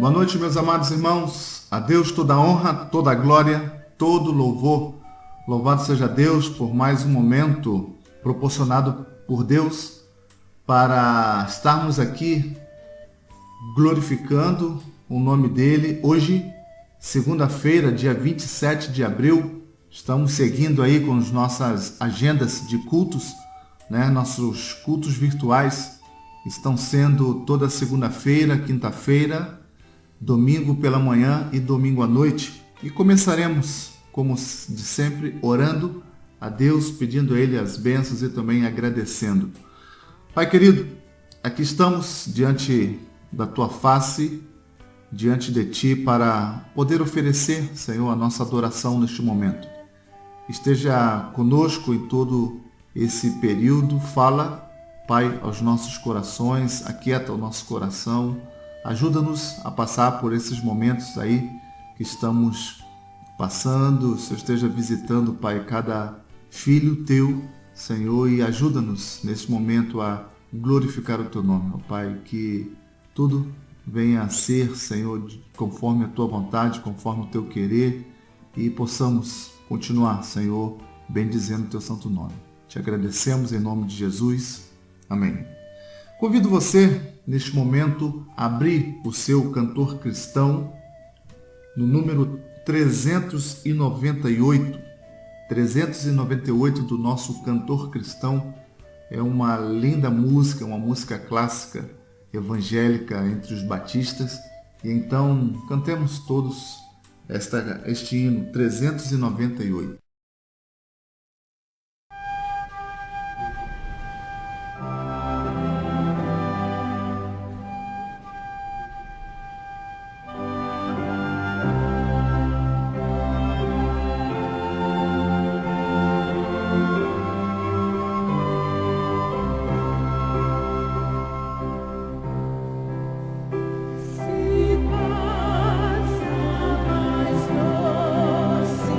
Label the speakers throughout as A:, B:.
A: Boa noite, meus amados irmãos. A Deus toda a honra, toda a glória, todo louvor. Louvado seja Deus por mais um momento proporcionado por Deus para estarmos aqui glorificando o nome dele. Hoje, segunda-feira, dia 27 de abril, estamos seguindo aí com as nossas agendas de cultos, né? Nossos cultos virtuais estão sendo toda segunda-feira, quinta-feira, domingo pela manhã e domingo à noite. E começaremos, como de sempre, orando a Deus, pedindo a Ele as bênçãos e também agradecendo. Pai querido, aqui estamos diante da Tua face, diante de Ti, para poder oferecer, Senhor, a nossa adoração neste momento. Esteja conosco em todo esse período. Fala, Pai, aos nossos corações, aquieta o nosso coração. Ajuda-nos a passar por esses momentos aí que estamos passando. O Senhor esteja visitando, Pai, cada filho Teu, Senhor, e ajuda-nos nesse momento a glorificar o Teu nome, ó Pai, que tudo venha a ser, Senhor, conforme a Tua vontade, conforme o Teu querer, e possamos continuar, Senhor, bendizendo o Teu santo nome. Te agradecemos em nome de Jesus. Amém. Convido você, neste momento, a abrir o seu cantor cristão no número 398. 398 do nosso cantor cristão. É uma linda música, uma música clássica evangélica entre os batistas. E então, cantemos todos este hino 398.
B: Se passa mais doce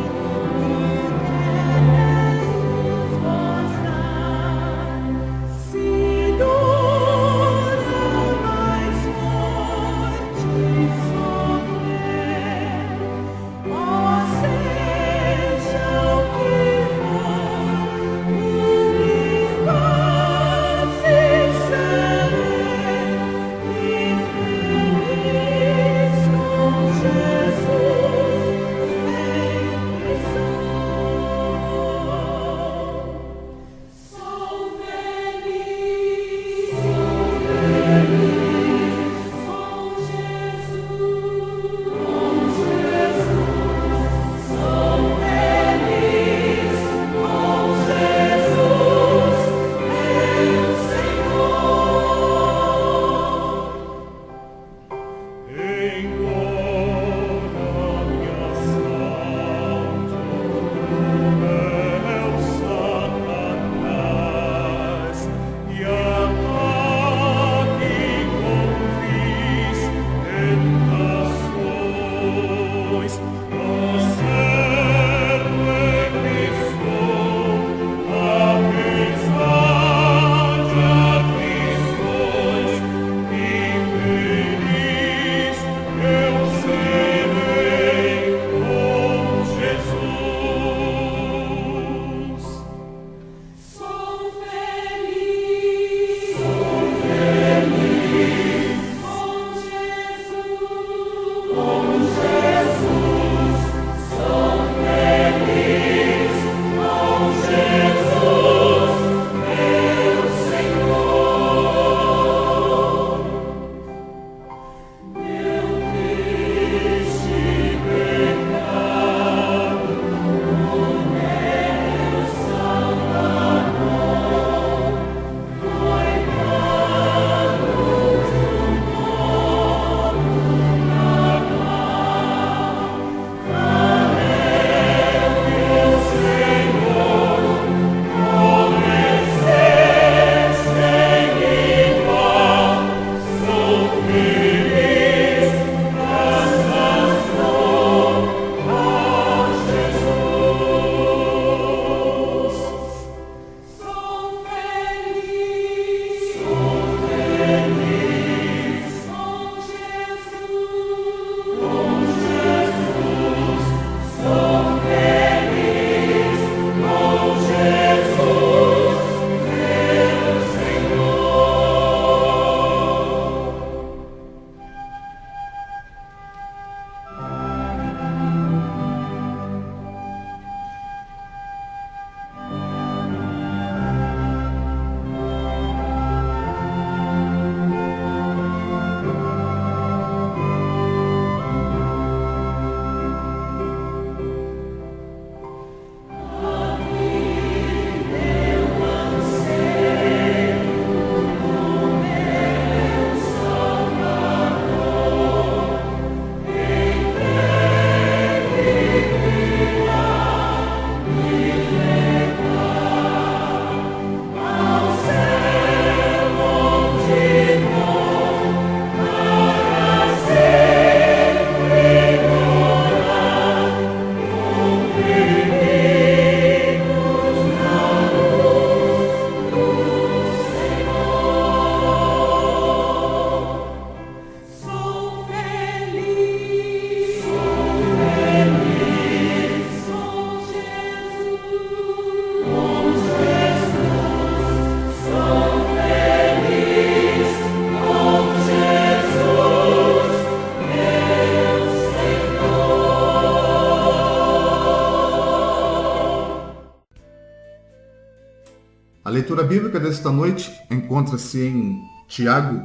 A: A leitura bíblica desta noite encontra-se em Tiago,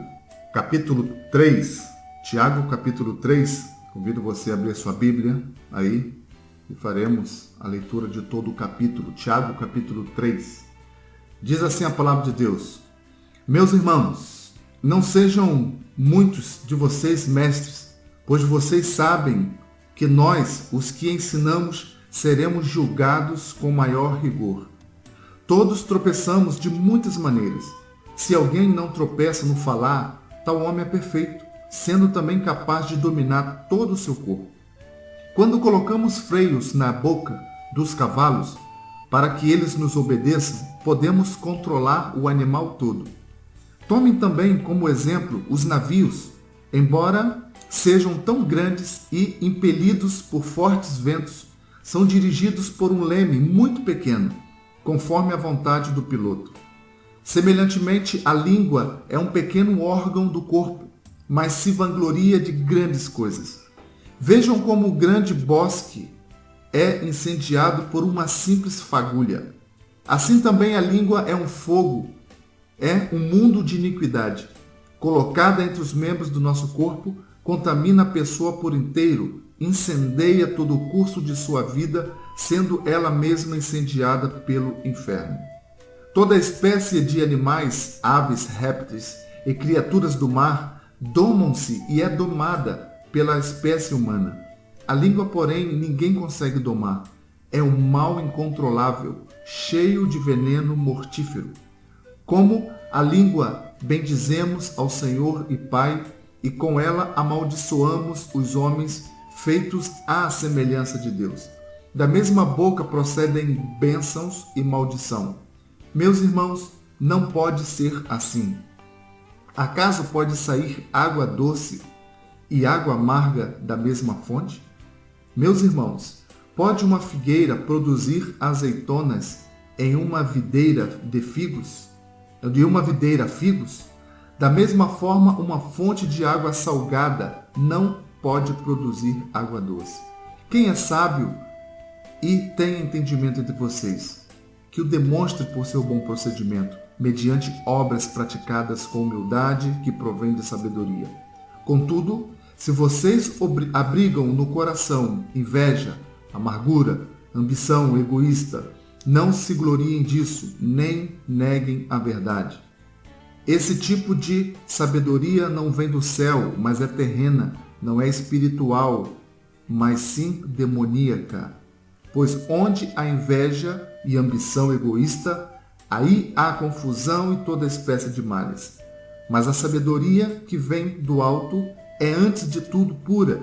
A: capítulo 3. Tiago, capítulo 3. Convido você a abrir sua Bíblia aí e faremos a leitura de todo o capítulo. Tiago, capítulo 3. Diz assim a palavra de Deus: Meus irmãos, não sejam muitos de vocês mestres, pois vocês sabem que nós, os que ensinamos, seremos julgados com maior rigor. Todos tropeçamos de muitas maneiras. Se alguém não tropeça no falar, tal homem é perfeito, sendo também capaz de dominar todo o seu corpo. Quando colocamos freios na boca dos cavalos, para que eles nos obedeçam, podemos controlar o animal todo. Tomem também como exemplo os navios, embora sejam tão grandes e impelidos por fortes ventos, são dirigidos por um leme muito pequeno, conforme a vontade do piloto. Semelhantemente, a língua é um pequeno órgão do corpo, mas se vangloria de grandes coisas. Vejam como o grande bosque é incendiado por uma simples fagulha. Assim também a língua é um fogo, é um mundo de iniquidade. Colocada entre os membros do nosso corpo, contamina a pessoa por inteiro, incendeia todo o curso de sua vida, sendo ela mesma incendiada pelo inferno. Toda espécie de animais, aves, répteis e criaturas do mar domam-se e é domada pela espécie humana. A língua, porém, ninguém consegue domar. É um mal incontrolável, cheio de veneno mortífero. Como a língua bendizemos ao Senhor e Pai, e com ela amaldiçoamos os homens feitos à semelhança de Deus. Da mesma boca procedem bênçãos e maldição. Meus irmãos, não pode ser assim. Acaso pode sair água doce e água amarga da mesma fonte? Meus irmãos, pode uma figueira produzir azeitonas em uma videira de figos? Da mesma forma, uma fonte de água salgada não pode produzir água doce. Quem é sábio e tem entendimento entre vocês, que o demonstre por seu bom procedimento, mediante obras praticadas com humildade que provém de sabedoria. Contudo, se vocês abrigam no coração inveja, amargura, ambição egoísta, não se gloriem disso, nem neguem a verdade. Esse tipo de sabedoria não vem do céu, mas é terrena, não é espiritual, mas sim demoníaca. Pois onde há inveja e ambição egoísta, aí há confusão e toda espécie de males. Mas a sabedoria que vem do alto é antes de tudo pura,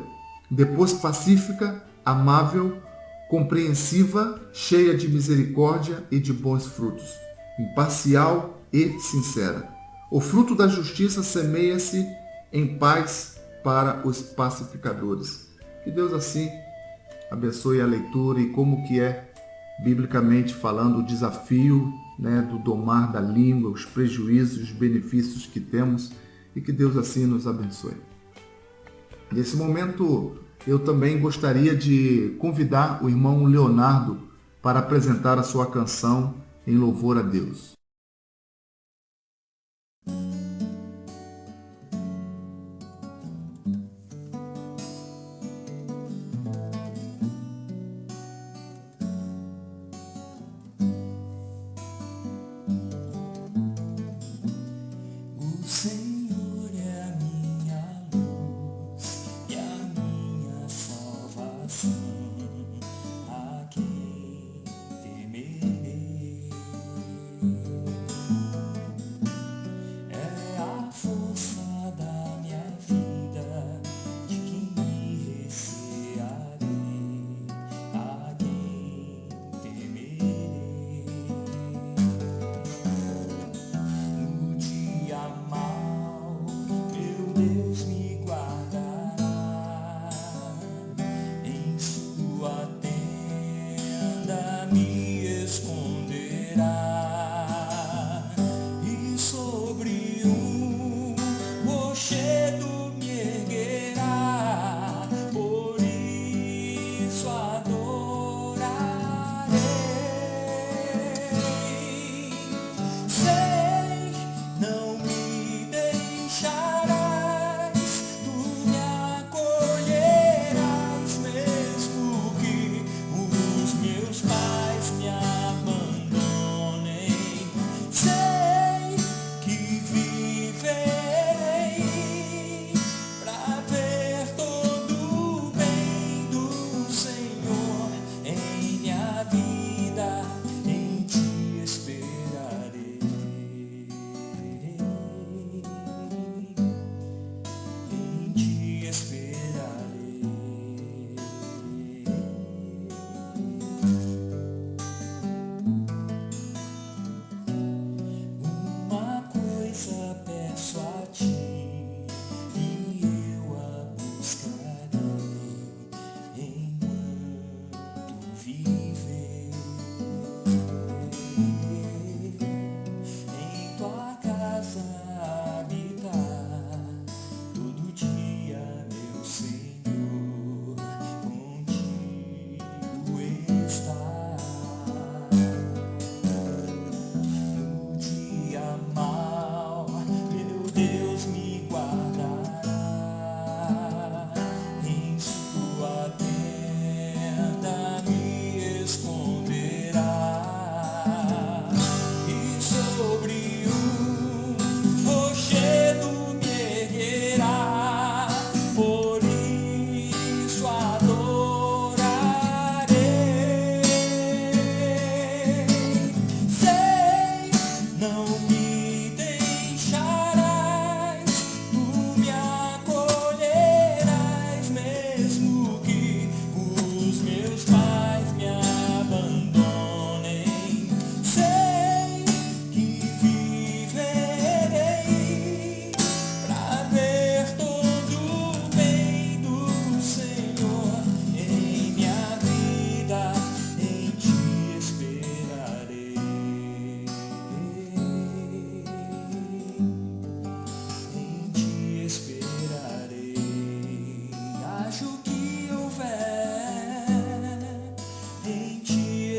A: depois pacífica, amável, compreensiva, cheia de misericórdia e de bons frutos, imparcial e sincera. O fruto da justiça semeia-se em paz para os pacificadores. Que Deus assim abençoe a leitura e como que é, biblicamente falando, o desafio, do domar da língua, os prejuízos, os benefícios que temos, e que Deus assim nos abençoe. Nesse momento, eu também gostaria de convidar o irmão Leonardo para apresentar a sua canção em louvor a Deus.
B: A quem temerei?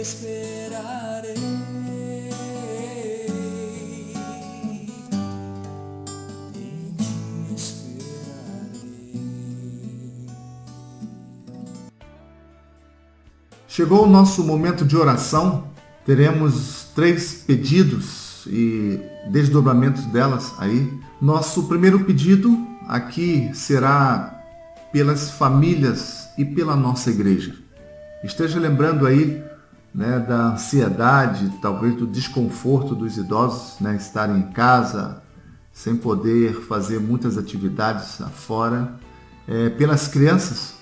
B: esperarei, em ti esperarei.
A: Chegou o nosso momento de oração. Teremos 3 pedidos e desdobramentos delas aí. Nosso primeiro pedido aqui será pelas famílias e pela nossa igreja. Esteja lembrando aí, né, da ansiedade, talvez do desconforto dos idosos, né, estarem em casa sem poder fazer muitas atividades afora. Pelas crianças,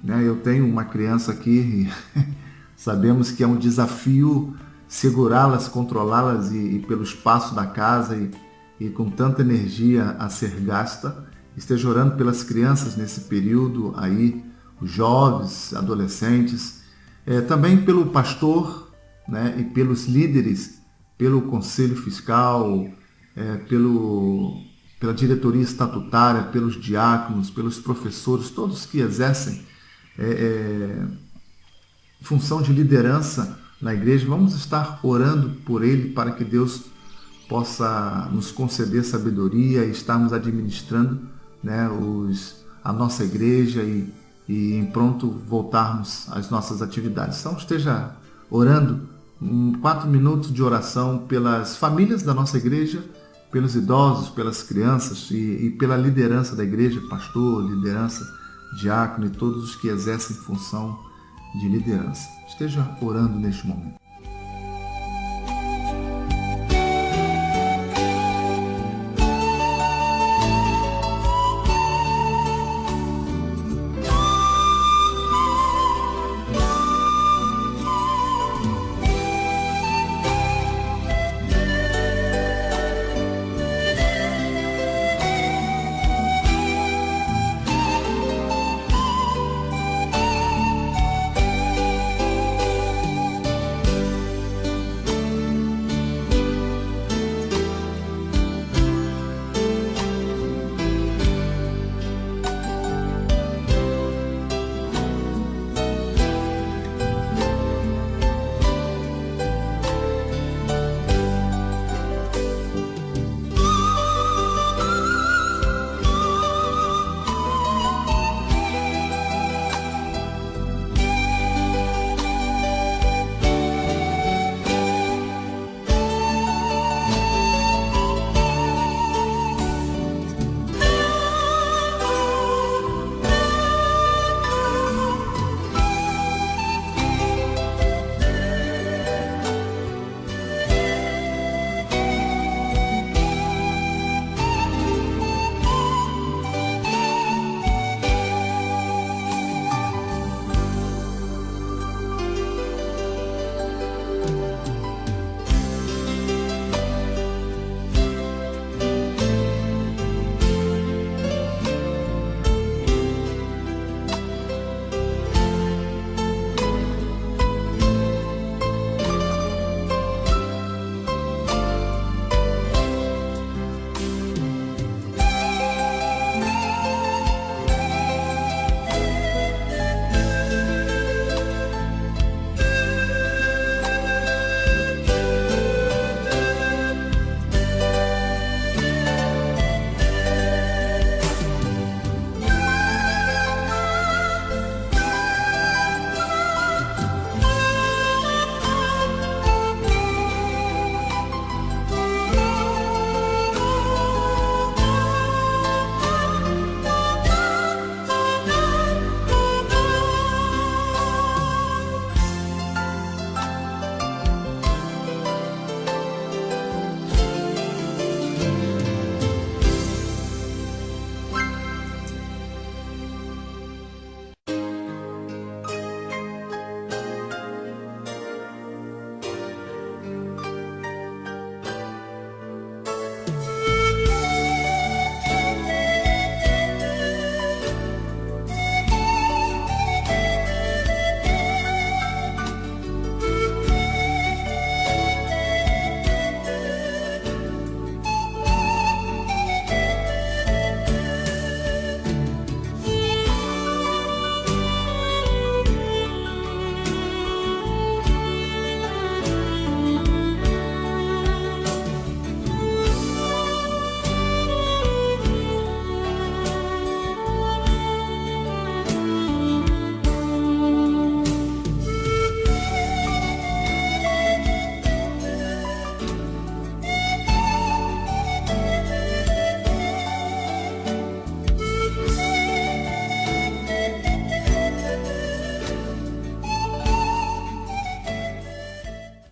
A: né, eu tenho uma criança aqui e sabemos que é um desafio segurá-las, controlá-las e pelo espaço da casa e com tanta energia a ser gasta. Esteja orando pelas crianças nesse período aí, os jovens, adolescentes, também pelo pastor, né, e pelos líderes, pelo conselho fiscal, pela diretoria estatutária, pelos diáconos, pelos professores, todos que exercem função de liderança na igreja. Vamos estar orando por ele para que Deus possa nos conceder sabedoria e estarmos administrando, né, a nossa igreja e em pronto voltarmos às nossas atividades. Então esteja orando 4 minutos de oração pelas famílias da nossa igreja, pelos idosos, pelas crianças e pela liderança da igreja, pastor, liderança, diácono e todos os que exercem função de liderança. Esteja orando neste momento.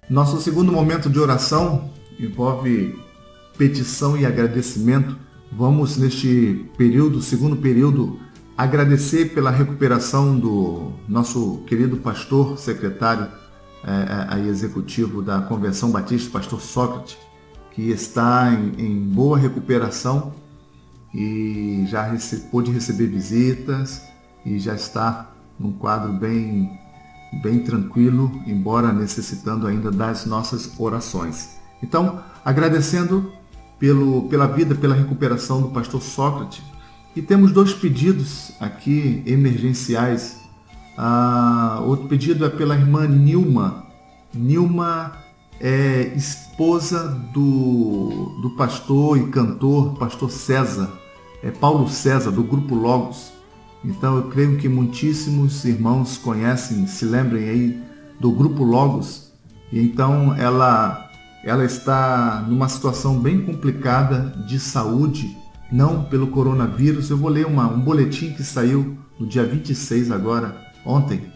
A: Nosso segundo momento de oração envolve petição e agradecimento. Vamos neste período, segundo período, agradecer pela recuperação do nosso querido pastor, secretário executivo da Convenção Batista, pastor Sócrates, que está em boa recuperação e já pôde receber visitas e já está num quadro bem tranquilo, embora necessitando ainda das nossas orações. Então, agradecendo pela vida, pela recuperação do pastor Sócrates. E temos 2 pedidos aqui emergenciais. Outro pedido é pela irmã Nilma. Nilma é esposa do pastor e cantor, pastor César, Paulo César, do Grupo Logos. Então eu creio que muitíssimos irmãos conhecem, se lembrem aí do Grupo Logos. E então ela está numa situação bem complicada de saúde, não pelo coronavírus. Eu vou ler um boletim que saiu no dia 26 agora, ontem.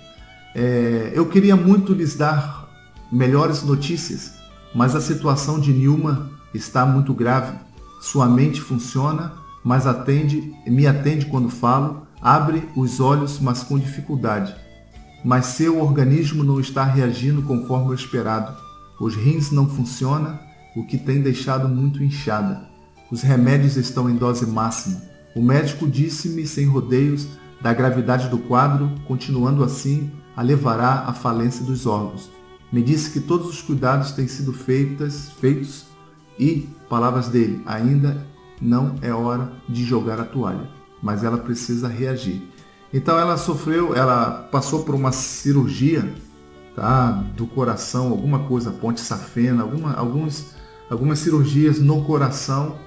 A: Eu queria muito lhes dar melhores notícias, mas a situação de Nilma está muito grave. Sua mente funciona, mas me atende quando falo, abre os olhos, mas com dificuldade. Mas seu organismo não está reagindo conforme o esperado. Os rins não funcionam, o que tem deixado muito inchada. Os remédios estão em dose máxima. O médico disse-me sem rodeios da gravidade do quadro, continuando assim, a levará à falência dos órgãos. Me disse que todos os cuidados têm sido feitos e, palavras dele, ainda não é hora de jogar a toalha, mas ela precisa reagir. Então ela passou por uma cirurgia, do coração, alguma coisa, ponte safena, algumas cirurgias no coração,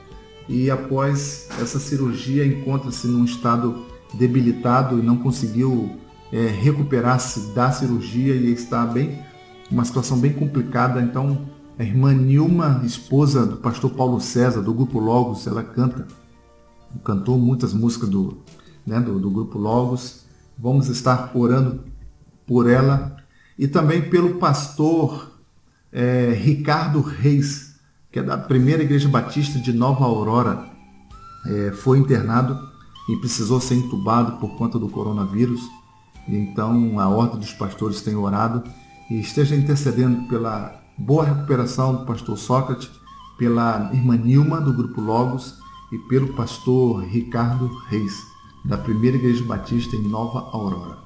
A: e após essa cirurgia encontra-se num estado debilitado e não conseguiu recuperar-se da cirurgia e está uma situação bem complicada. Então a irmã Nilma, esposa do pastor Paulo César, do Grupo Logos, ela cantou muitas músicas do Grupo Logos. Vamos estar orando por ela e também pelo pastor Ricardo Reis, que é da Primeira Igreja Batista de Nova Aurora. Foi internado e precisou ser entubado por conta do coronavírus. Então a Ordem dos Pastores tem orado e esteja intercedendo pela boa recuperação do pastor Sócrates, pela irmã Nilma, do Grupo Logos, e pelo pastor Ricardo Reis, da Primeira Igreja Batista em Nova Aurora.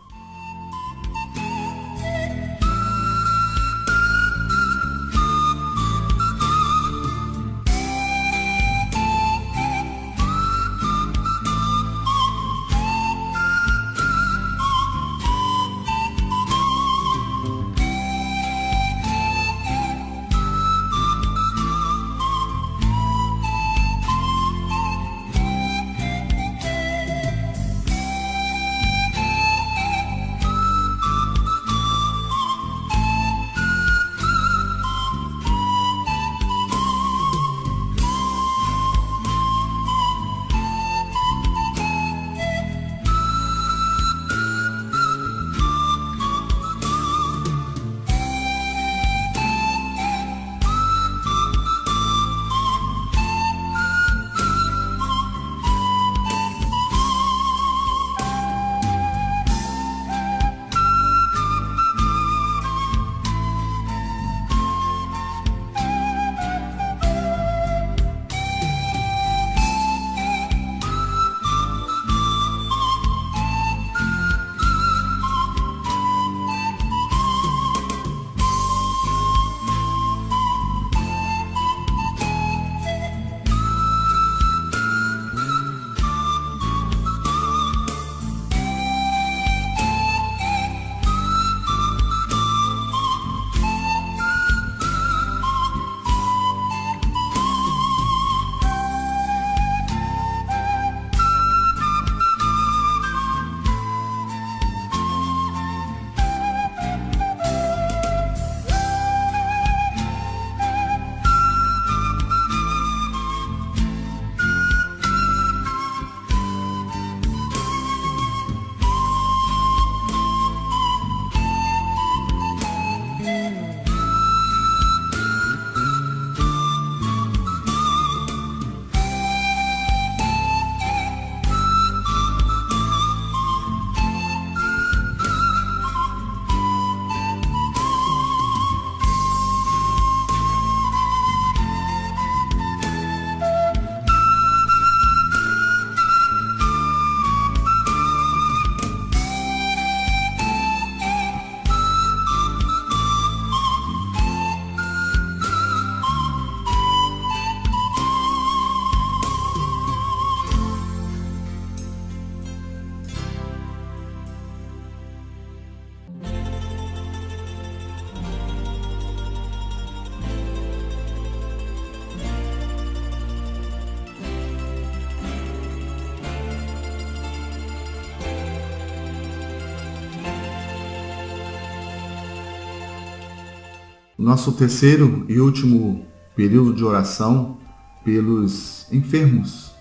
A: nosso terceiro e último período de oração pelos enfermos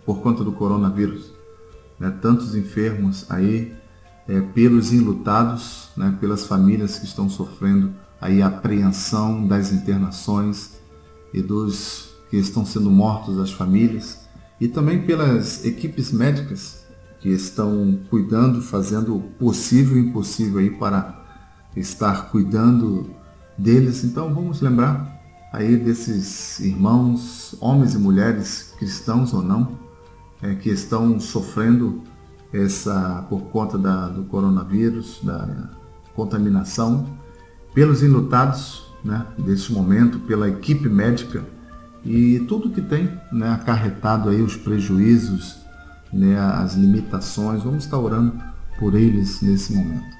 A: por conta do coronavírus, né? Tantos enfermos aí, pelos enlutados, né? Pelas famílias que estão sofrendo aí a apreensão das internações e dos que estão sendo mortos, as famílias, e também pelas equipes médicas que estão cuidando, fazendo o possível e impossível aí para estar cuidando deles. Então vamos lembrar aí desses irmãos, homens e mulheres, cristãos ou não, que estão sofrendo por conta do coronavírus, da contaminação, pelos enlutados, né, deste momento, pela equipe médica e tudo que tem, né, acarretado aí os prejuízos, né, as limitações. Vamos estar orando por eles nesse momento.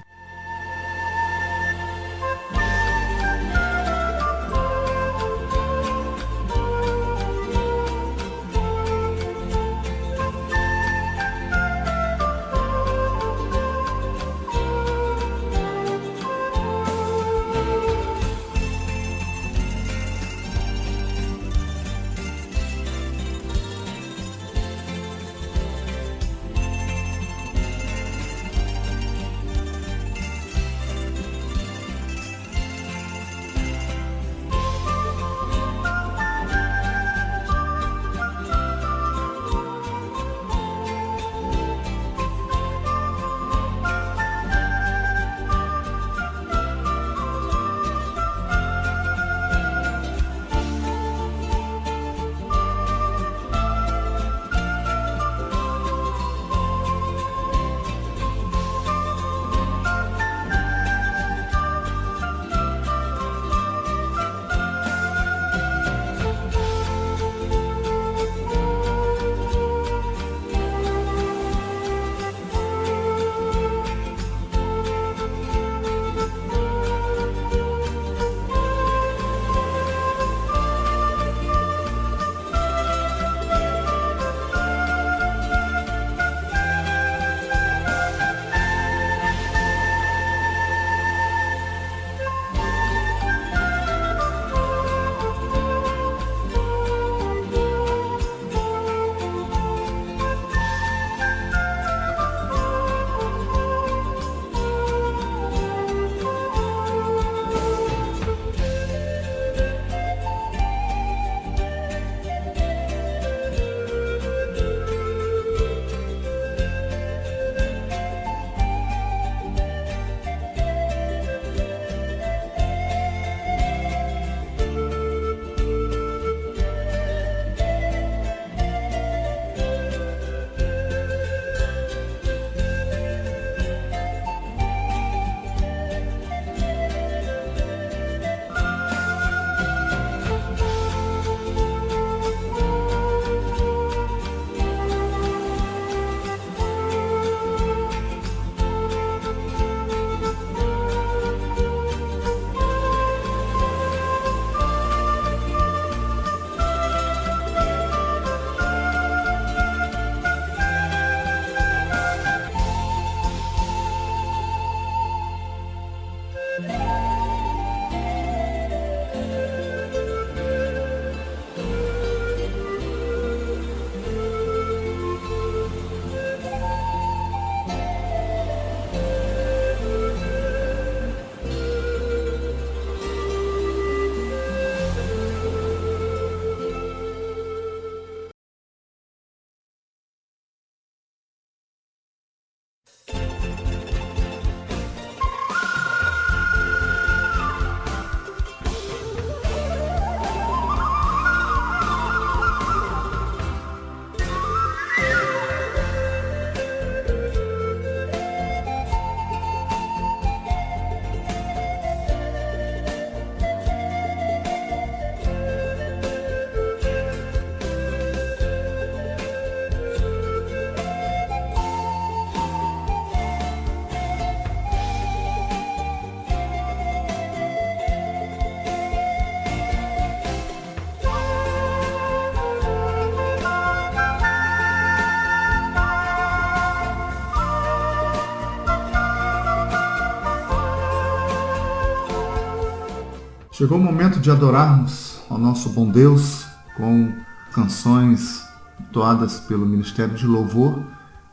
A: Chegou o momento de adorarmos ao nosso bom Deus com canções entoadas pelo Ministério de Louvor.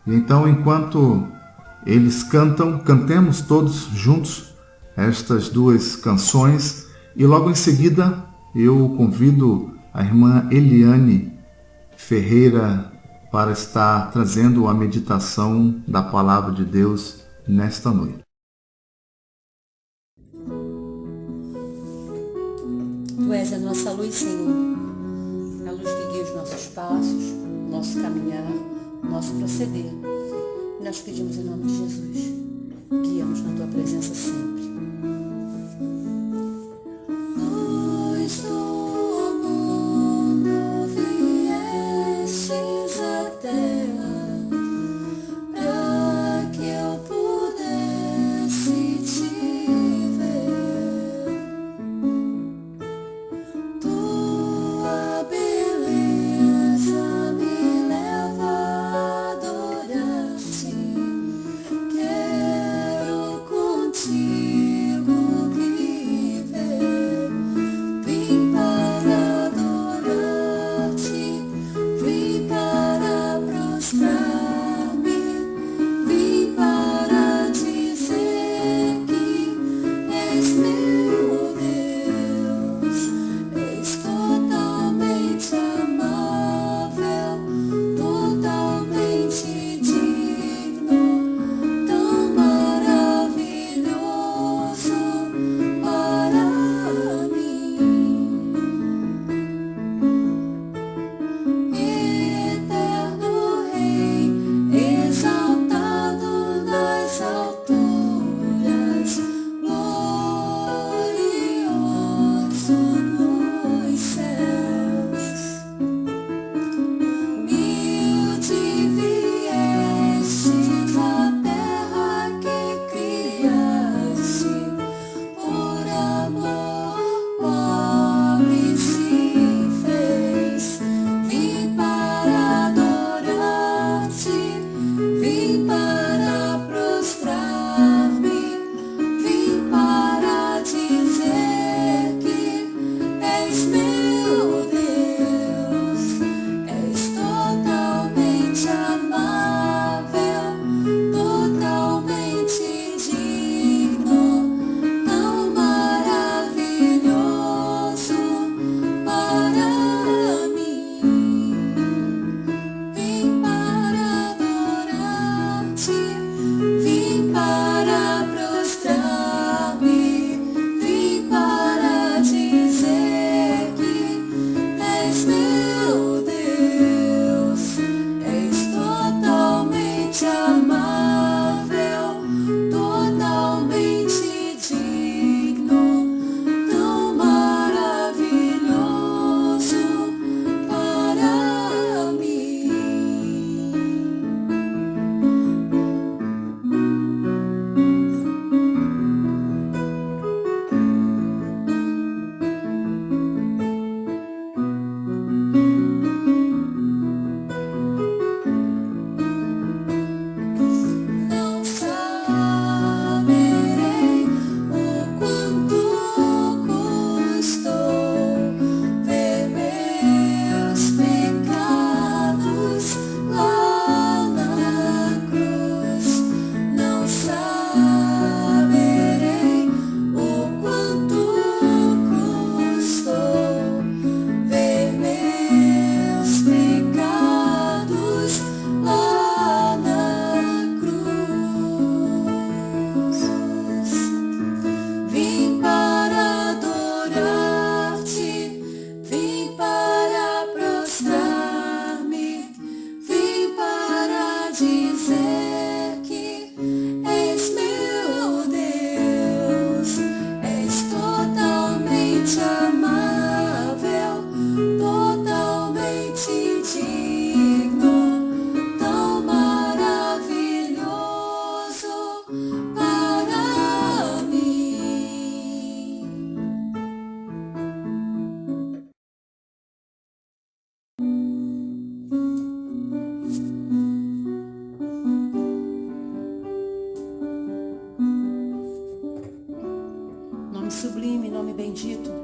A: E então, enquanto eles cantam, cantemos todos juntos estas duas canções. E logo em seguida eu convido a irmã Eliane Ferreira para estar trazendo a meditação da Palavra de Deus nesta noite.
C: Tu és a nossa luz, Senhor, a luz que guia os nossos passos, nosso caminhar, nosso proceder. E nós pedimos em nome de Jesus, guia-nos na Tua presença sempre. Luz do mundo viestes à terra, para que eu pudesse te ver. Tua beleza me leva a adorar-te. Quero contigo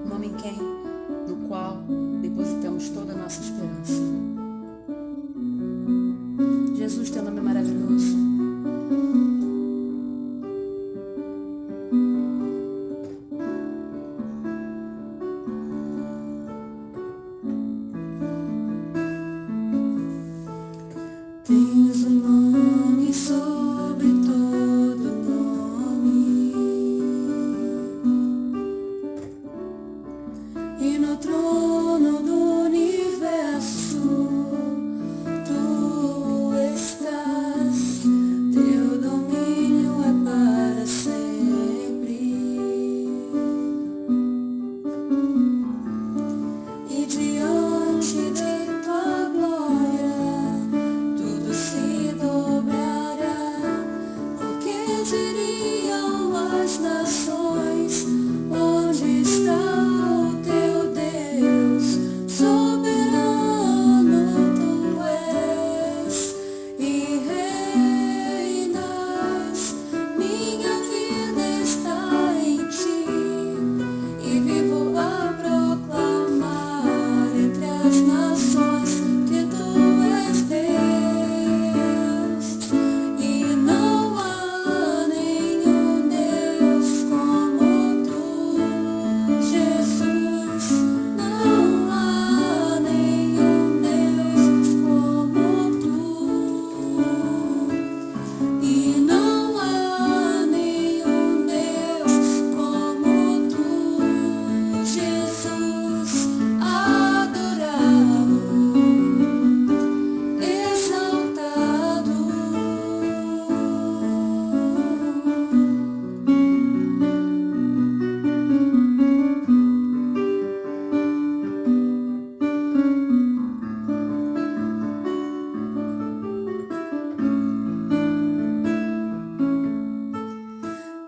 C: nome em quem, no qual depositamos toda a nossa esperança. Jesus, teu nome é maravilhoso. Tens um nome sobre todo nome, e no trono do universo tu estás, teu domínio é para sempre, e diante de tua glória tudo se dobrará, porque diriam as nações, onde está o teu Deus? Soberano tu és e reinas, minha vida está em ti, e vivo a proclamar entre as nações que tu és Deus, e não há nenhum Deus como tu, Jesus. Não há nenhum Deus como tu, e não há nenhum Deus como tu, Jesus. Adorado, exaltado.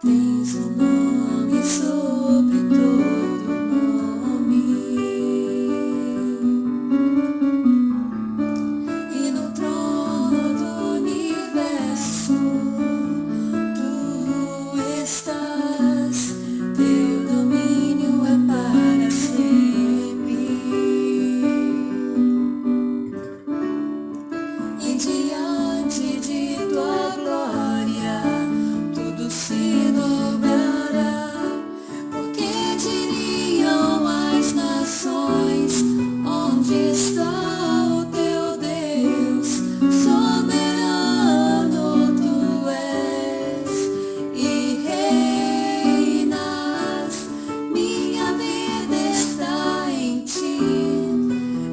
C: Tens um nome sobre todo nome, e no trono do universo tu estás, teu domínio é para sempre, e diante de tua glória tudo se dobrará, porque diriam as nações, onde está o teu Deus? Soberano tu és e reinas, minha vida está em ti,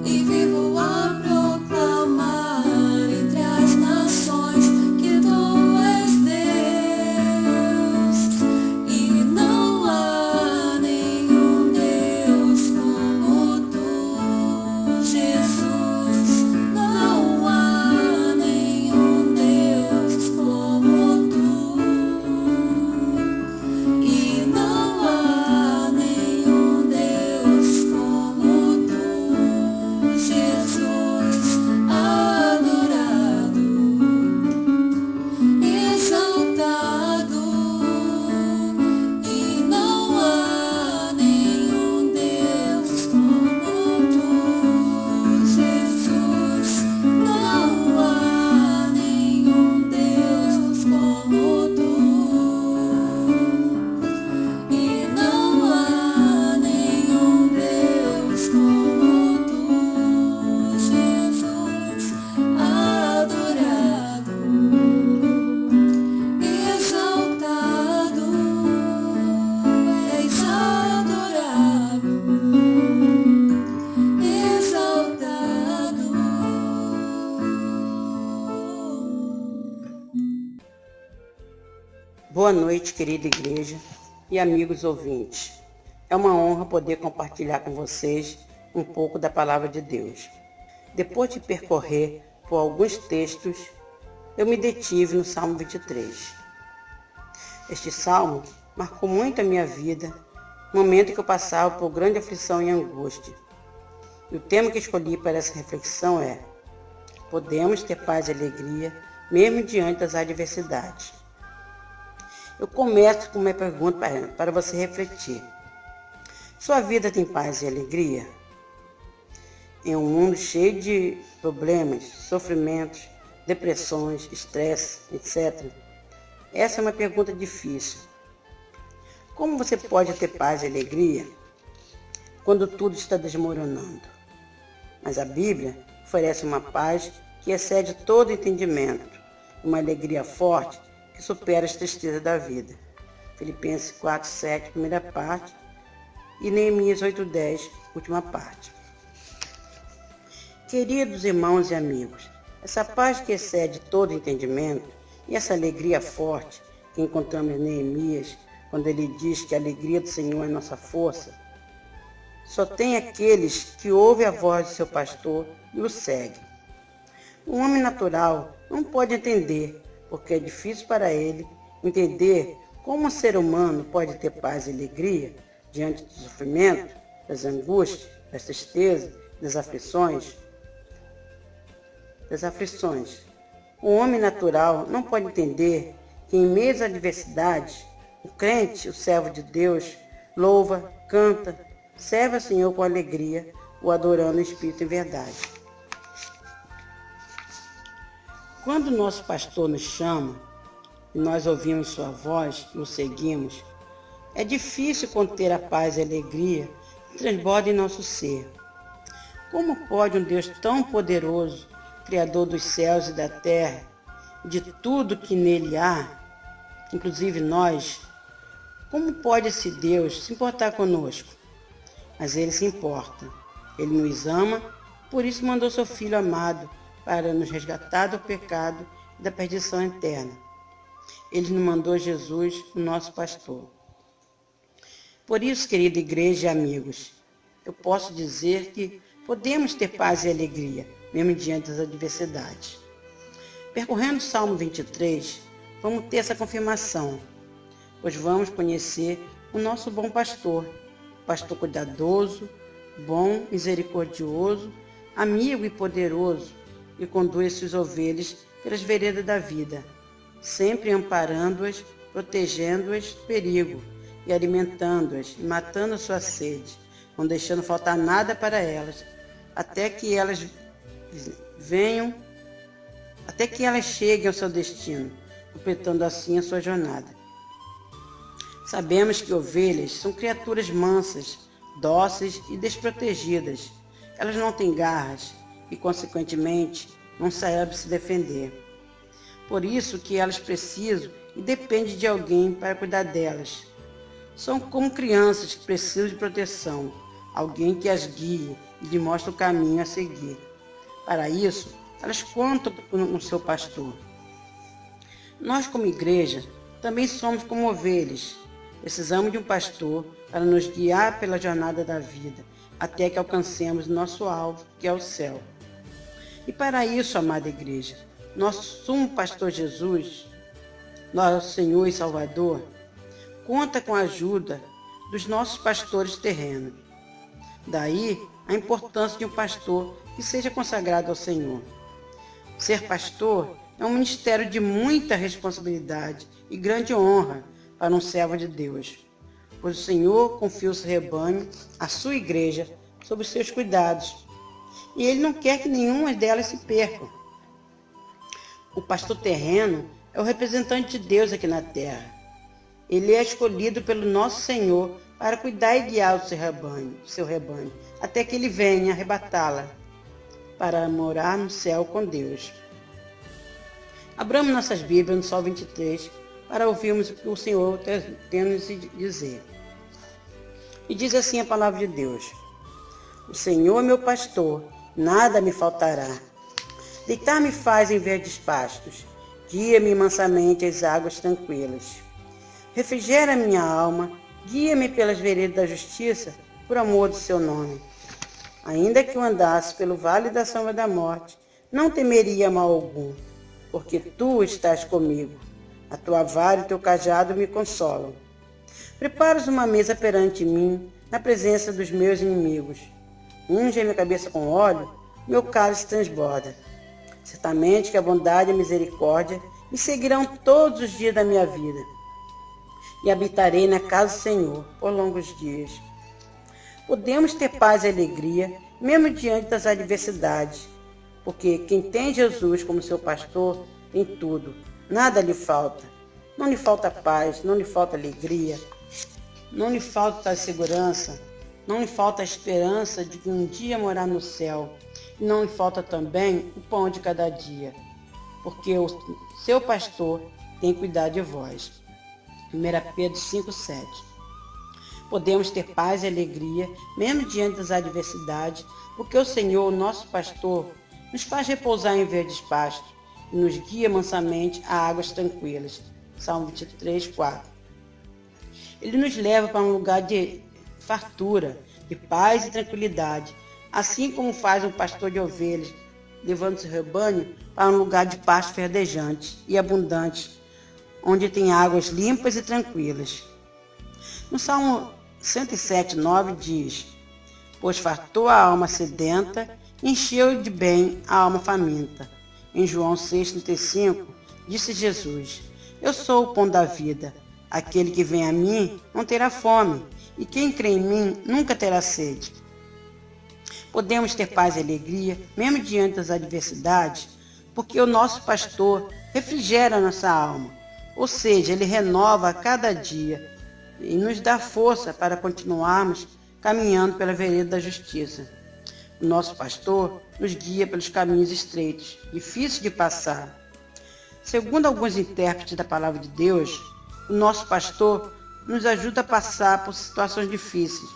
C: e vivo a proclamar entre as nações que tu és Deus, e não há nenhum Deus como tu, Jesus. Não há nenhum Deus como tu, e não há nenhum Deus como tu, Jesus. Adorado, exaltado, e não há nenhum Deus como tu, Jesus. Não há nenhum Deus como tu, e não há nenhum Deus como tu, Jesus. Adorado, exaltado, és adorado, exaltado.
D: Boa noite, querida igreja e amigos ouvintes. É uma honra poder compartilhar com vocês um pouco da palavra de Deus. Depois de percorrer por alguns textos, eu me detive no Salmo 23. Este salmo marcou muito a minha vida, no momento que eu passava por grande aflição e angústia. E o tema que escolhi para essa reflexão é: podemos ter paz e alegria mesmo diante das adversidades. Eu começo com uma pergunta para você refletir. Sua vida tem paz e alegria? Em um mundo cheio de problemas, sofrimentos, depressões, estresse, etc. Essa é uma pergunta difícil. Como você pode ter paz e alegria quando tudo está desmoronando? Mas a Bíblia oferece uma paz que excede todo entendimento, uma alegria forte que supera as tristezas da vida. Filipenses 4:7, primeira parte, e Neemias 8:10, última parte. Queridos irmãos e amigos, essa paz que excede todo entendimento e essa alegria forte que encontramos em Neemias, quando ele diz que a alegria do Senhor é nossa força, só tem aqueles que ouvem a voz de seu pastor e o seguem. O homem natural não pode entender, porque é difícil para ele entender como um ser humano pode ter paz e alegria diante do sofrimento, das angústias, das tristezas, das aflições. O homem natural não pode entender que em meio às adversidades, o crente, o servo de Deus, louva, canta, serve ao Senhor com alegria, o adorando em espírito e verdade. Quando o nosso pastor nos chama e nós ouvimos sua voz e o seguimos, é difícil conter a paz e a alegria que transborda em nosso ser. Como pode um Deus tão poderoso, Criador dos céus e da terra, de tudo que nele há, inclusive nós, como pode esse Deus se importar conosco? Mas ele se importa. Ele nos ama, por isso mandou seu Filho amado para nos resgatar do pecado e da perdição eterna. Ele nos mandou Jesus, o nosso pastor. Por isso, querida igreja e amigos, eu posso dizer que podemos ter paz e alegria, mesmo diante das adversidades. Percorrendo o Salmo 23, vamos ter essa confirmação, pois vamos conhecer o nosso bom pastor, pastor cuidadoso, bom, misericordioso, amigo e poderoso, que conduz suas ovelhas pelas veredas da vida, sempre amparando-as, protegendo-as do perigo e alimentando-as e matando a sua sede, não deixando faltar nada para elas, até que elas cheguem ao seu destino, completando assim a sua jornada. Sabemos que ovelhas são criaturas mansas, dóceis e desprotegidas. Elas não têm garras e, consequentemente, não sabem se defender. Por isso que elas precisam e dependem de alguém para cuidar delas. São como crianças que precisam de proteção, alguém que as guie e lhe mostre o caminho a seguir. Para isso, elas contam com o seu pastor. Nós, como igreja, também somos como ovelhas. Precisamos de um pastor para nos guiar pela jornada da vida, até que alcancemos nosso alvo, que é o céu. E para isso, amada igreja, nosso sumo pastor Jesus, nosso Senhor e Salvador, conta com a ajuda dos nossos pastores terrenos. Daí a importância de um pastor que seja consagrado ao Senhor. Ser pastor é um ministério de muita responsabilidade e grande honra para um servo de Deus, pois o Senhor confia o seu rebanho, a sua igreja, sob os seus cuidados, e Ele não quer que nenhuma delas se perca. O pastor terreno é o representante de Deus aqui na terra. Ele é escolhido pelo nosso Senhor para cuidar e guiar o seu rebanho, até que Ele venha arrebatá-la para morar no céu com Deus. Abramos nossas Bíblias no Salmo 23 para ouvirmos o que o Senhor tem a nos dizer. E diz assim a palavra de Deus: O Senhor é meu pastor, nada me faltará. Deitar-me faz em verdes pastos, guia-me mansamente às águas tranquilas. Refrigera minha alma, guia-me pelas veredas da justiça, por amor do seu nome. Ainda que eu andasse pelo vale da sombra da morte, não temeria mal algum, porque tu estás comigo. A tua vara e o teu cajado me consolam. Preparas uma mesa perante mim, na presença dos meus inimigos. Unge a minha cabeça com óleo, meu cálice transborda. Certamente que a bondade e a misericórdia me seguirão todos os dias da minha vida, e habitarei na casa do Senhor por longos dias. podemos ter paz e alegria, mesmo diante das adversidades, porque quem tem Jesus como seu pastor tem tudo, nada lhe falta. Não lhe falta paz, não lhe falta alegria, não lhe falta segurança, não lhe falta a esperança de que um dia morar no céu, e não lhe falta também o pão de cada dia, porque o seu pastor tem cuidado de vós. 1 Pedro 5,7. Podemos ter paz e alegria, mesmo diante das adversidades, porque o Senhor, nosso pastor, nos faz repousar em verdes pastos e nos guia mansamente a águas tranquilas. Salmo 23, 4. Ele nos leva para um lugar de fartura, de paz e tranquilidade, assim como faz um pastor de ovelhas, levando seu rebanho para um lugar de pasto verdejante e abundante, onde tem águas limpas e tranquilas. No Salmo 107, 9 diz: pois fartou a alma sedenta, encheu de bem a alma faminta. Em João 6,35, disse Jesus: eu sou o pão da vida. Aquele que vem a mim não terá fome, e quem crê em mim nunca terá sede. Podemos ter paz e alegria, mesmo diante das adversidades, porque o nosso pastor refrigera a nossa alma, ou seja, ele renova a cada dia e nos dá força para continuarmos caminhando pela vereda da justiça. O nosso pastor nos guia pelos caminhos estreitos, difíceis de passar. Segundo alguns intérpretes da palavra de Deus, o nosso pastor nos ajuda a passar por situações difíceis,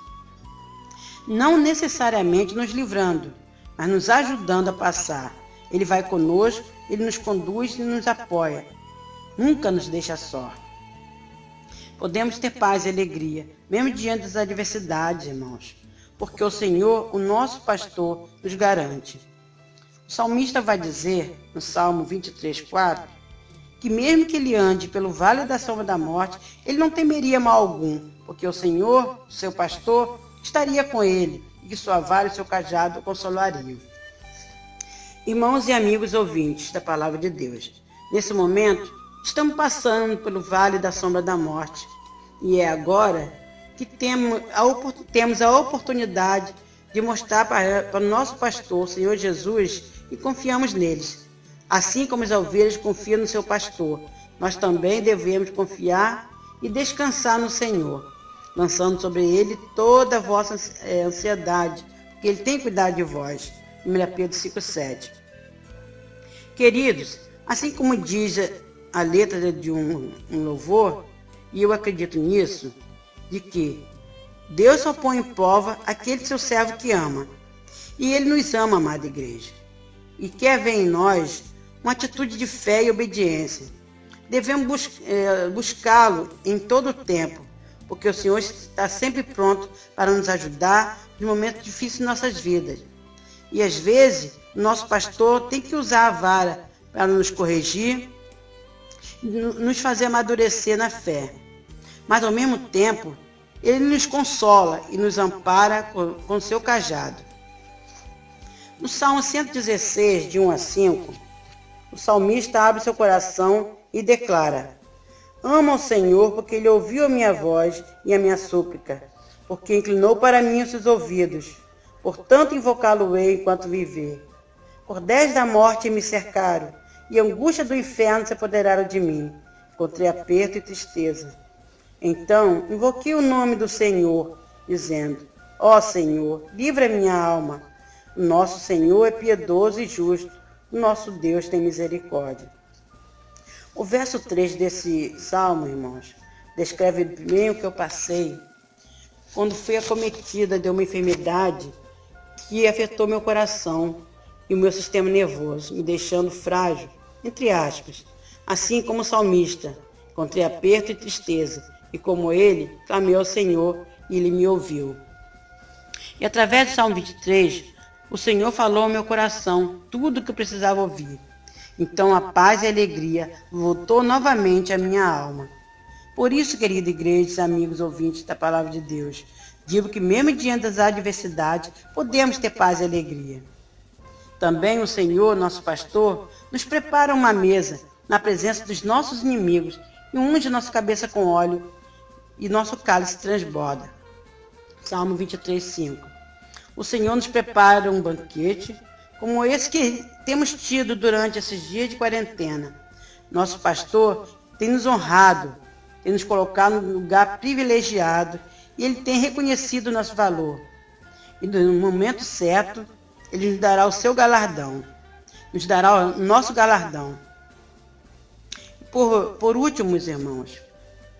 D: não necessariamente nos livrando, mas nos ajudando a passar. Ele vai conosco, ele nos conduz e nos apoia, nunca nos deixa só. Podemos ter paz e alegria, mesmo diante das adversidades, irmãos, porque o Senhor, o nosso pastor, nos garante. O salmista vai dizer, no Salmo 23, 4, que mesmo que ele ande pelo vale da sombra da morte, ele não temeria mal algum, porque o Senhor, seu pastor, estaria com ele, e que sua vara e seu cajado o consolariam. Irmãos e amigos ouvintes da palavra de Deus, nesse momento, estamos passando pelo vale da sombra da morte, e é agora que temos a oportunidade de mostrar para o nosso pastor, o Senhor Jesus, e confiamos neles. Assim como as ovelhas confiam no seu pastor, nós também devemos confiar e descansar no Senhor, lançando sobre ele toda a vossa ansiedade, porque ele tem cuidado de vós. 1 Pedro 5,7. Queridos, assim como diz a letra de um louvor, e eu acredito nisso, de que Deus só põe em prova aquele seu servo que ama. E ele nos ama, amada igreja, e quer ver em nós uma atitude de fé e obediência. Devemos buscá-lo em todo o tempo, porque o Senhor está sempre pronto para nos ajudar nos momentos difíceis de nossas vidas. E às vezes, o nosso pastor tem que usar a vara para nos corrigir, nos fazer amadurecer na fé. Mas ao mesmo tempo, ele nos consola e nos ampara com seu cajado. No Salmo 116, de 1 a 5, o salmista abre seu coração e declara: amo ao Senhor porque ele ouviu a minha voz e a minha súplica, porque inclinou para mim os seus ouvidos. Portanto, invocá-lo-ei enquanto viver. Cordéis da morte me cercaram, e a angústia do inferno se apoderaram de mim. Encontrei aperto e tristeza. Então, invoquei o nome do Senhor, dizendo: ó Senhor, livra minha alma. O nosso Senhor é piedoso e justo. O nosso Deus tem misericórdia. O verso 3 desse salmo, irmãos, descreve bem o que eu passei quando fui acometida de uma enfermidade que afetou meu coração e o meu sistema nervoso, me deixando frágil, entre aspas, assim como o salmista. Encontrei aperto e tristeza, e como ele, clamei ao Senhor e ele me ouviu. E através do Salmo 23, o Senhor falou ao meu coração tudo o que eu precisava ouvir. Então a paz e a alegria voltou novamente à minha alma. Por isso, querida igreja, amigos ouvintes da palavra de Deus, digo que mesmo diante das adversidades, podemos ter paz e alegria. Também o Senhor, nosso pastor, nos prepara uma mesa na presença dos nossos inimigos e unge nossa cabeça com óleo e nosso cálice transborda. Salmo 23:5. O Senhor nos prepara um banquete como esse que temos tido durante esses dias de quarentena. Nosso pastor tem nos honrado, tem nos colocado num lugar privilegiado e ele tem reconhecido o nosso valor. E no momento certo, ele nos dará o seu galardão, nos dará o nosso galardão. Por último, meus irmãos,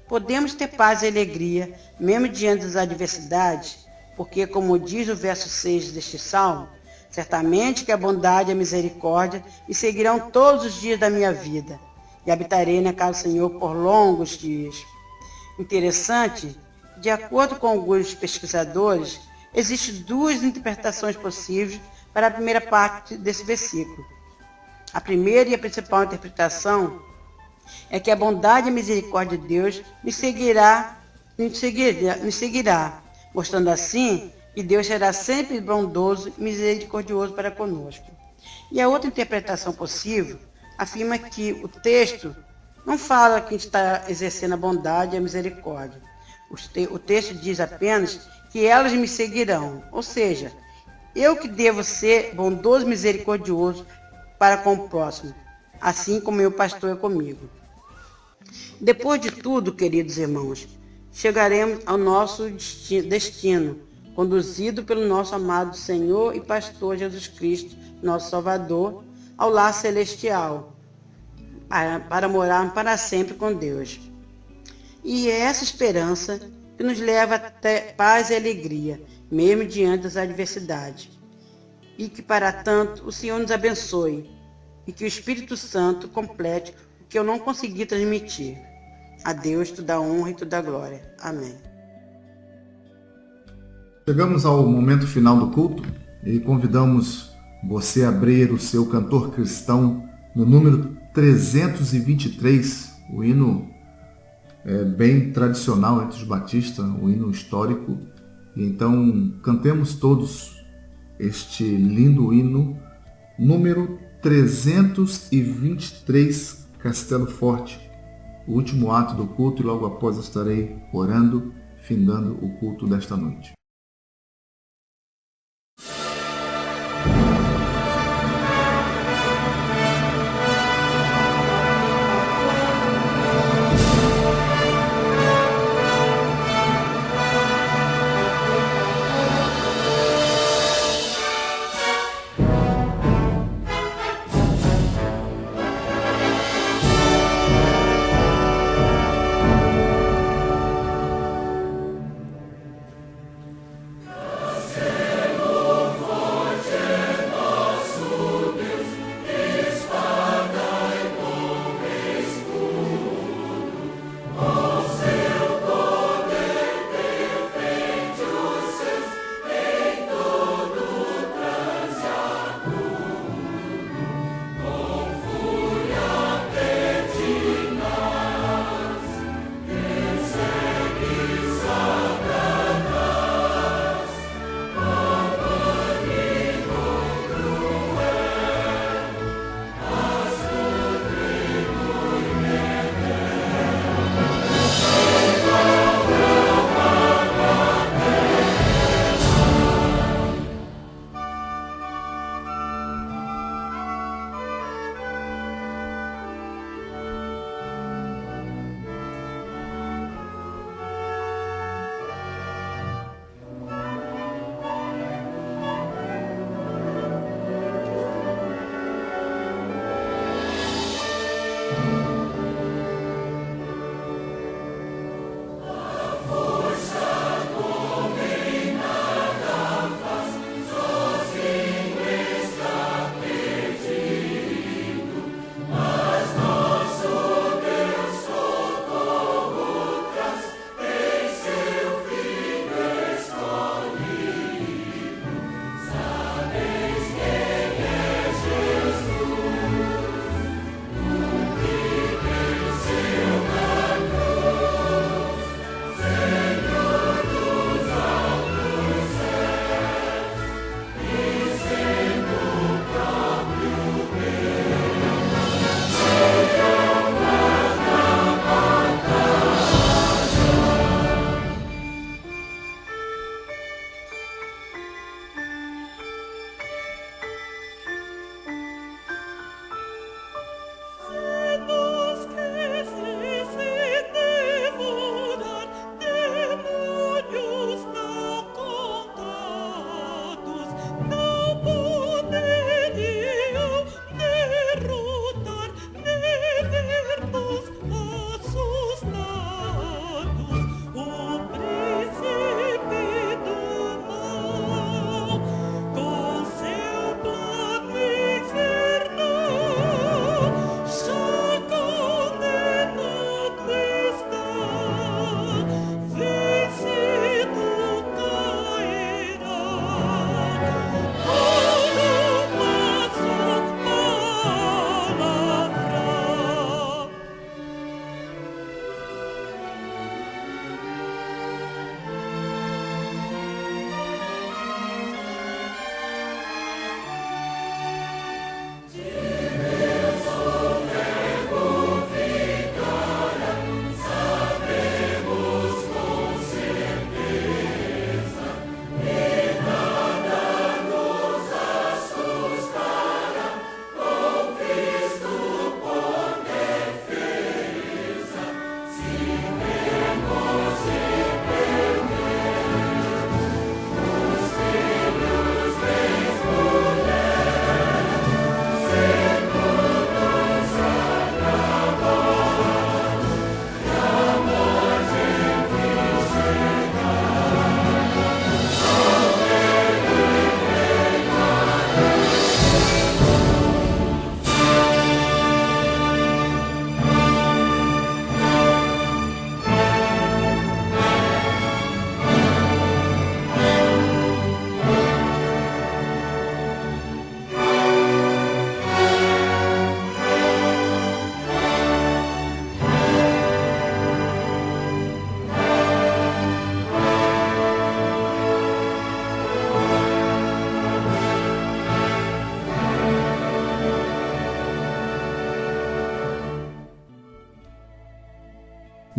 D: podemos ter paz e alegria, mesmo diante das adversidades, porque, como diz o verso 6 deste salmo, certamente que a bondade e a misericórdia me seguirão todos os dias da minha vida, e habitarei na casa do Senhor por longos dias. Interessante, de acordo com alguns pesquisadores, existem duas interpretações possíveis para a primeira parte desse versículo. A primeira e a principal interpretação é que a bondade e a misericórdia de Deus nos seguirá, mostrando assim que Deus será sempre bondoso e misericordioso para conosco. E a outra interpretação possível afirma que o texto não fala que está exercendo a bondade e a misericórdia. O texto diz apenas que elas me seguirão, ou seja, eu que devo ser bondoso e misericordioso para com o próximo, assim como meu pastor é comigo. Depois de tudo, queridos irmãos, chegaremos ao nosso destino, conduzido pelo nosso amado Senhor e Pastor Jesus Cristo, nosso Salvador, ao lar celestial, para morar para sempre com Deus. E é essa esperança que nos leva até paz e alegria, mesmo diante das adversidades. E que, para tanto, o Senhor nos abençoe e que o Espírito Santo complete o que eu não consegui transmitir. A Deus toda a honra e toda a glória. Amém.
A: Chegamos ao momento final do culto e convidamos você a abrir o seu cantor cristão no número 323, o hino bem tradicional entre os batistas, o hino histórico. E então cantemos todos este lindo hino, número 323, Castelo Forte, o último ato do culto, e logo após estarei orando, findando o culto desta noite.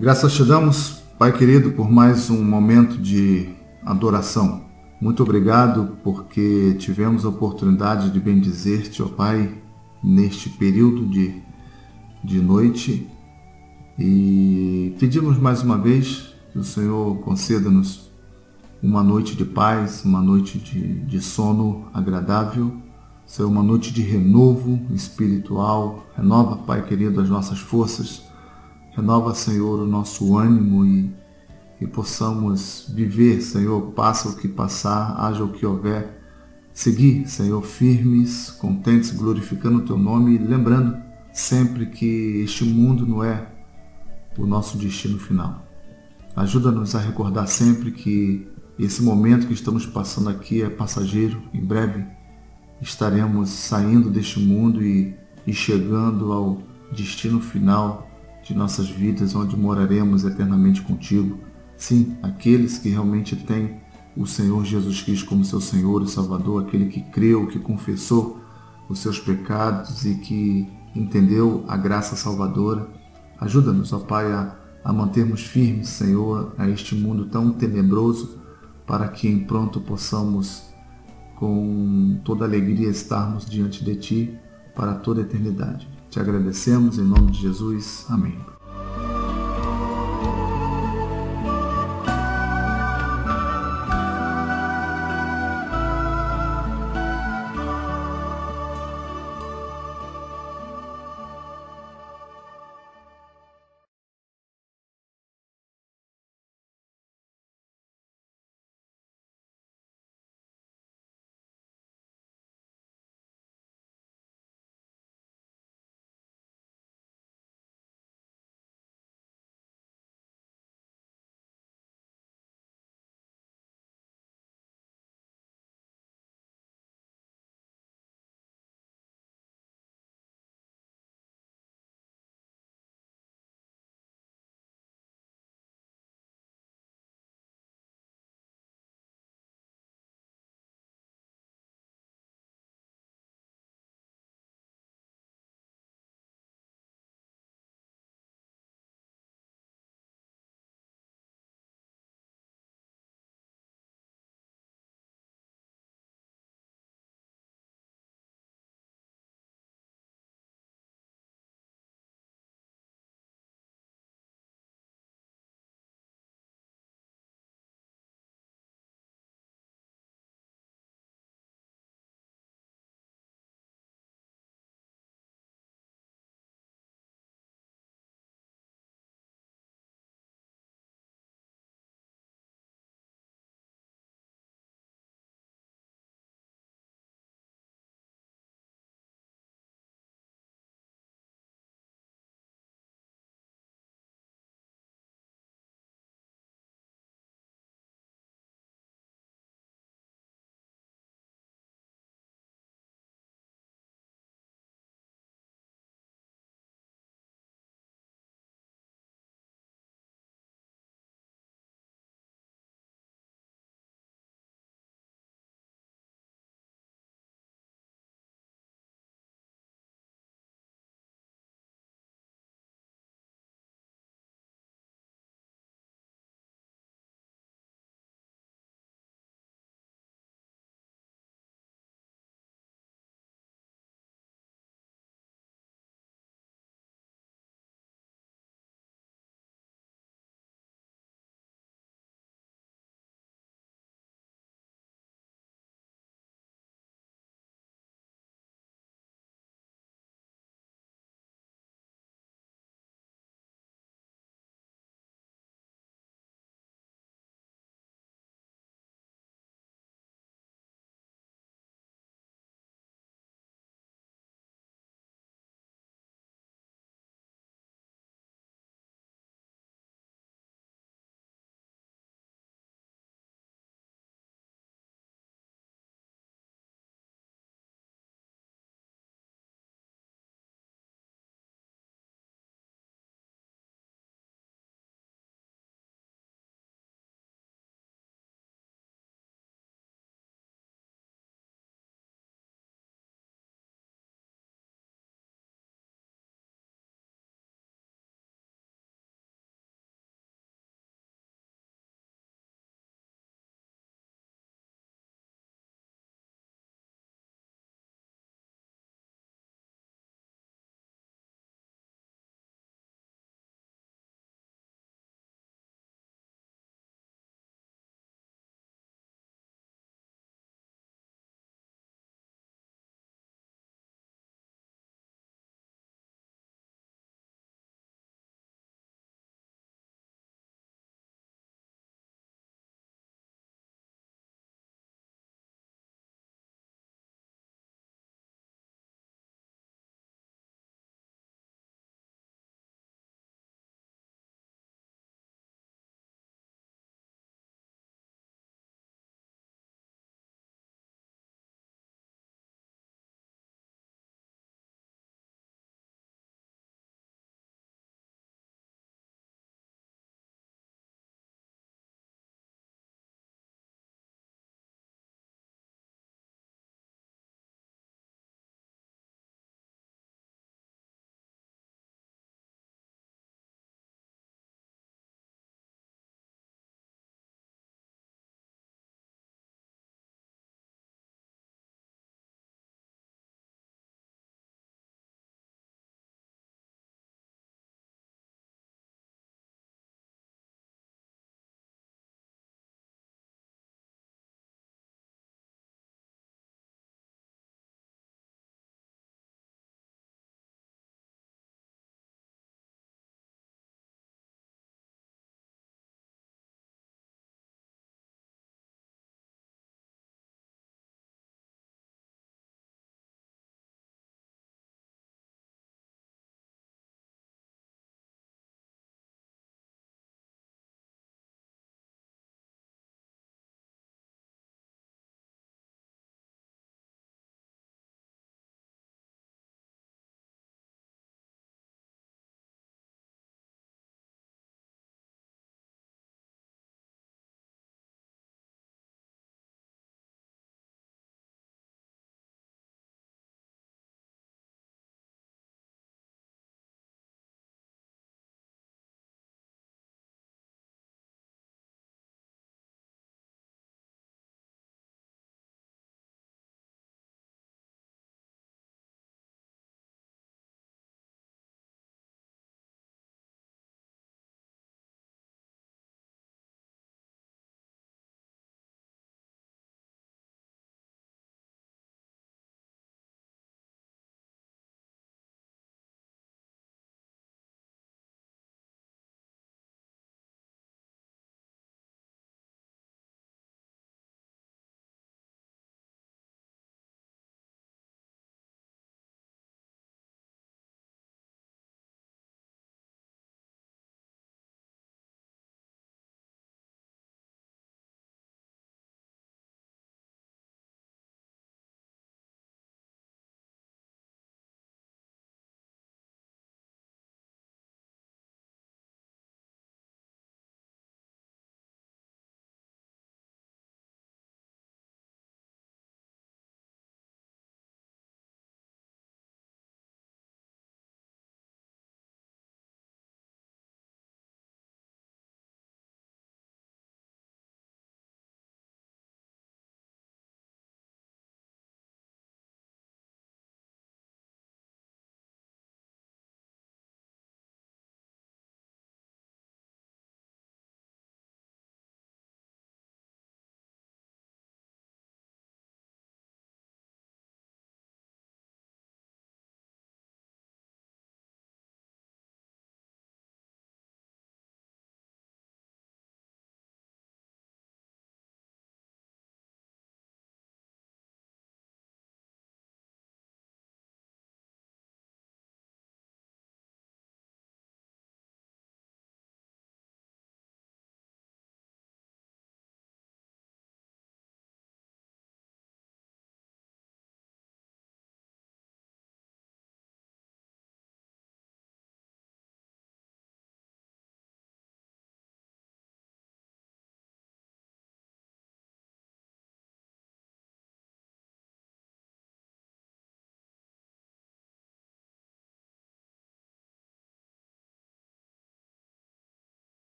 A: Graças te damos, Pai querido, por mais um momento de adoração. Muito obrigado porque tivemos a oportunidade de bendizer-te, ó Pai, neste período de noite. E pedimos mais uma vez que o Senhor conceda-nos uma noite de paz, uma noite de sono agradável, Senhor, uma noite de renovo espiritual. Renova, Pai querido, as nossas forças. Renova, Senhor, o nosso ânimo e possamos viver, Senhor, passa o que passar, haja o que houver. Seguir, Senhor, firmes, contentes, glorificando o Teu nome e lembrando sempre que este mundo não é o nosso destino final. Ajuda-nos a recordar sempre que esse momento que estamos passando aqui é passageiro. Em breve estaremos saindo deste mundo e chegando ao destino final de nossas vidas, onde moraremos eternamente contigo. Sim, aqueles que realmente têm o Senhor Jesus Cristo como seu Senhor e Salvador, aquele que creu, que confessou os seus pecados e que entendeu a graça salvadora. Ajuda-nos, ó Pai, a mantermos firmes, Senhor, a este mundo tão tenebroso, para que em pronto possamos, com toda alegria, estarmos diante de Ti para toda a eternidade. Te agradecemos em nome de Jesus. Amém.